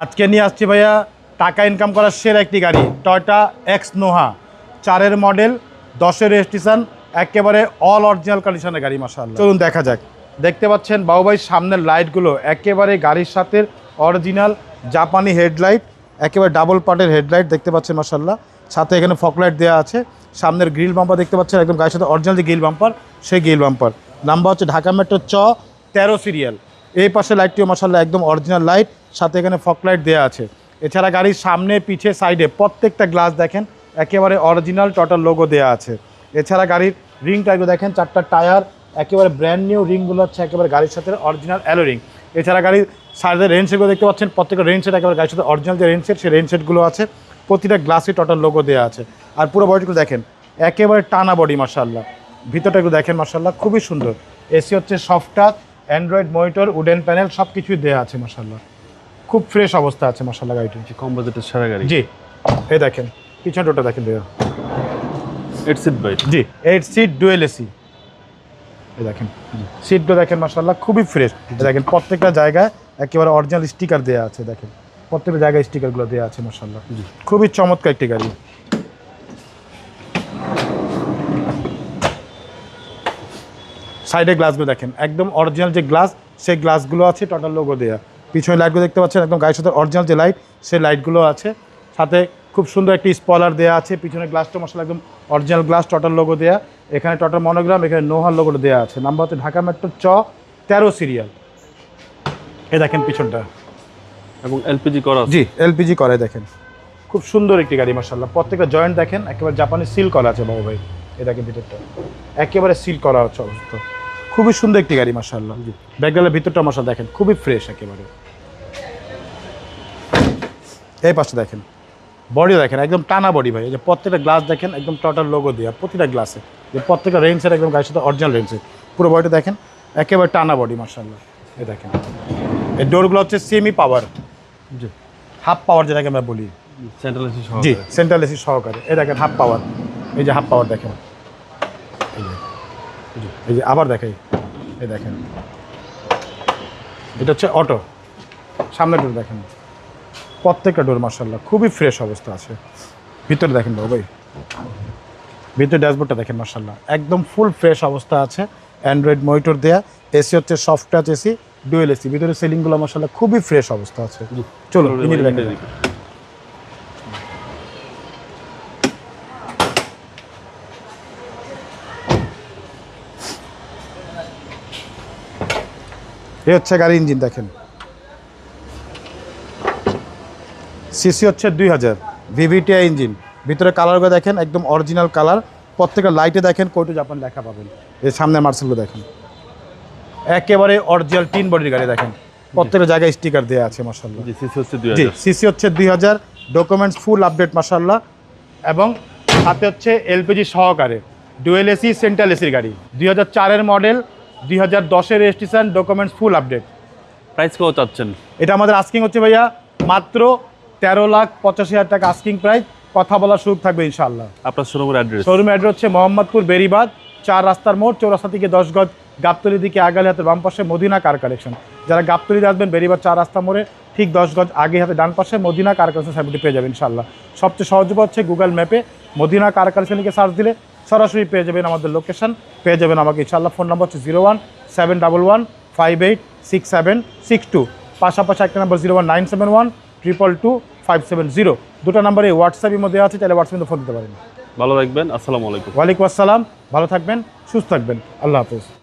আজকে নিয়ে আসছি ভাইয়া টাকা ইনকাম করার সেরা একটি গাড়ি Toyota x Noha 4-এর model 10-এর registration একেবারে অল অরিজিনাল কন্ডিশনের গাড়ি মাশাআল্লাহ। চলুন দেখা যাক। দেখতে পাচ্ছেন বাবু ভাই সামনের লাইটগুলো একেবারে গাড়ির সাথে অরিজিনাল জাপানি হেডলাইট, একেবারে ডাবল পার্টের হেডলাইট দেখতে পাচ্ছেন মাশাআল্লাহ। সাথে এখানে ফকলাইট দেওয়া আছে। সামনের গ্রিল বাম্পার দেখতে পাচ্ছেন একদম গাড়ির সাথে অরিজিনাল যে গ্রিল বাম্পার সেই গ্রিল বাম্পার। নাম্বার হচ্ছে ঢাকা মেট্রো 13 সিরিয়াল। এই পাশে লাইটটিও মাশাআল্লাহ একদম অরিজিনাল লাইট, সাথে এখানে ফকলাইট দেওয়া আছে। এছাড়া গাড়ির সামনে পিছে সাইডে প্রত্যেকটা গ্লাস দেখেন একেবারে অরিজিনাল টয়োটার লোগো দেওয়া আছে। এছাড়া গাড়ির রিং টাইপগুলো দেখেন, 4টা টায়ার একেবারে ব্র্যান্ড নিউ, রিংগুলো হচ্ছে একেবারে গাড়ির সাথে অরিজিনাল অ্যালো রিং। এছাড়া গাড়ির সাইডের রেন সেটগুলো দেখতে পাচ্ছেন, প্রত্যেকটা রেন সেট একেবারে গাড়ির সাথে অরিজিনাল যে রেন সেট সেই রেন সেটগুলো আছে। প্রতিটা গ্লাসে টয়োটার লোগো দেওয়া আছে। আর পুরো বডিগুলো দেখেন একেবারে টানা বডি মাশাআল্লাহ। ভিতরটা একটু দেখেন মাশাআল্লাহ, খুবই সুন্দর। এসি হচ্ছে soft touch, Android monitor, wooden panel সব কিছুই দেওয়া আছে মাশাআল্লাহ। খুব ফ্রেশ অবস্থা আছে মাশাআল্লাহ গাড়িটি। কম বাজেটের সারা গাড়ি। জি, এই দেখেন পিছন ডোরটা দেখেন ভাইয়া, 8 সিট বাইক। জি 8 সিট ডুয়েল এসি। এই দেখেন সিটগুলো দেখেন মাশাআল্লাহ খুবই ফ্রেশ। দেখেন প্রত্যেকটা জায়গায় একেবারে অরিজিনাল স্টিকার দেওয়া আছে। দেখেন প্রত্যেকটা জায়গায় স্টিকারগুলো দেওয়া আছে মাশাআল্লাহ। খুবই চমৎকার একটি গাড়ি। সাইডে গ্লাসগুলো দেখেন একদম অরিজিনাল যে গ্লাস সেই গ্লাসগুলো আছে, টোটাল লোগো দেওয়া। পিছনে লাইটগুলো দেখতে পাচ্ছেন একদম গাড়ির সাথে অরিজিনাল যে লাইট সেই লাইটগুলো আছে। সাথে খুব সুন্দর একটি স্পয়লার দেওয়া আছে। পিছনে গ্লাসটা মাশাআল্লাহ একদম অরিজিনাল গ্লাস, টোটাল লোগো দেওয়া। এখানে টোটাল মনোগ্রাম, এখানে নোহার লোগোটা দেওয়া আছে। নাম্বার হচ্ছে ঢাকা মেট্রো 13 সিরিয়াল। এই দেখেন পিছনটা এবং এলপিজি করা। জি এলপিজি করে। দেখেন খুব সুন্দর একটি গাড়ি মাশাআল্লাহ। প্রত্যেকটা জয়েন্ট দেখেন একেবারে জাপানি সিল করা আছে বাবু ভাই। এই দেখেন ভিতরটা একেবারে সিল করা হচ্ছে অবস্থা। খুবই সুন্দর একটি গাড়ি মাশাআল্লাহ। জি ব্যাকগ্রাউন্ডের ভিতরটা মাশাআল্লাহ দেখেন খুবই ফ্রেশ একেবারে। এই পাশে দেখেন বডি দেখেন একদম টানা বডি ভাই। এই যে প্রত্যেকটা গ্লাস দেখেন একদম টোটাল লোগো দেওয়া প্রতিটা গ্লাসে। যে প্রত্যেকটা রেঞ্জ সেট একদম গাড়ির সাথে অরিজিনাল রেঞ্জ সেট। পুরো বডিটা দেখেন একেবারে টানা বডি মাশাআল্লাহ। এই দেখেন এই ডোরগুলো হচ্ছে সেমি পাওয়ার, জি হাফ পাওয়ার যেটাকে আমরা বলি। সেন্ট্রাল এসি সহ। জি সেন্ট্রাল এসি সহকারে। এই দেখেন হাফ পাওয়ার, এই যে হাফ পাওয়ার দেখেন। এই যে আবার দেখাই, এই দেখেন এটা হচ্ছে অটো। সামনের ডোর দেখেন প্রত্যেকটা ডোর মাশাআল্লাহ খুবই ফ্রেশ অবস্থা আছে। ভিতরে দেখেন বাবু ভাই, ভিতরে ড্যাশবোর্ডটা দেখেন মাশাআল্লাহ একদম ফুল ফ্রেশ অবস্থা আছে। অ্যান্ড্রয়েড মনিটর দেয়া। এসি হচ্ছে soft touch AC, dual AC. ভিতরে সিলিংগুলো মাশাআল্লাহ খুবই ফ্রেশ অবস্থা আছে। চলো দেখেন। এই হচ্ছে গাড়ি ইঞ্জিন দেখেন। সিসি হচ্ছে 2000, ভিভিটিআই ইঞ্জিন। ভিতরে কালারগুলো দেখেন একদম অরিজিনাল কালার। প্রত্যেকটা লাইটে দেখেন কোটো জাপান লেখা পাবেন। এর সামনে মার্সেলগুলো দেখেন একেবারে অরিজিনাল টিন বডির গাড়ি। দেখেন প্রত্যেকটা জায়গায় স্টিকার দেওয়া আছে মাশাআল্লাহ। জি সিসি হচ্ছে 2000। জি সিসি হচ্ছে 2000, ডকুমেন্টস ফুল আপডেট মাশাআল্লাহ। এবং সাথে হচ্ছে এলপিজি সহকারে ডুয়েল এসি সেন্ট্রাল এসির গাড়ি। 2004-এর মডেল, 2010-এর registration, documents full update. Price কত চাচ্ছেন? এটা আমাদের আস্কিং হচ্ছে ভাইয়া মাত্র 13,85,000 টাকা আস্কিং প্রাইস। কথা বলার সুযোগ থাকবে ইনশাআল্লাহ। আপনার শোরুমের অ্যাড্রেস? শোরুমের অ্যাড্রেস হচ্ছে মোহাম্মদপুর বেরিবাদ 4 রাস্তার মোড়, চৌরাস্তা থেকে 10 গজ গাবতলির দিকে আগালে হাতের বাম পাশে মদিনা কার কালেকশন। যারা গাবতলিতে আসবেন বেরিবাদ 4 রাস্তা মোড়ে ঠিক 10 গজ আগে হাতে ডান পাশে মদিনা কার কালেকশন সাইডটি পেয়ে যাবেন ইনশাআল্লাহ। সবচেয়ে সহজ উপায় হচ্ছে গুগল ম্যাপে মদিনা কার কালেকশন লিখে সার্চ দিলে সরাসরি পেয়ে যাবেন আমাদের লোকেশন, পেয়ে যাবেন আমাকে ইনশাআল্লাহ। ফোন নম্বর হচ্ছে 0171158662। পাশাপাশি একটা নাম্বার 01971222570। দুটো নাম্বারে হোয়াটসঅ্যাপের মধ্যে আছে, তাহলে হোয়াটসঅ্যাপে ফোন দিতে পারেন। ভালো থাকবেন। আসসালামু আলাইকুম। ওয়ালাইকুম আসসালাম। ভালো থাকবেন, সুস্থ থাকবেন। আল্লাহ হাফেজ।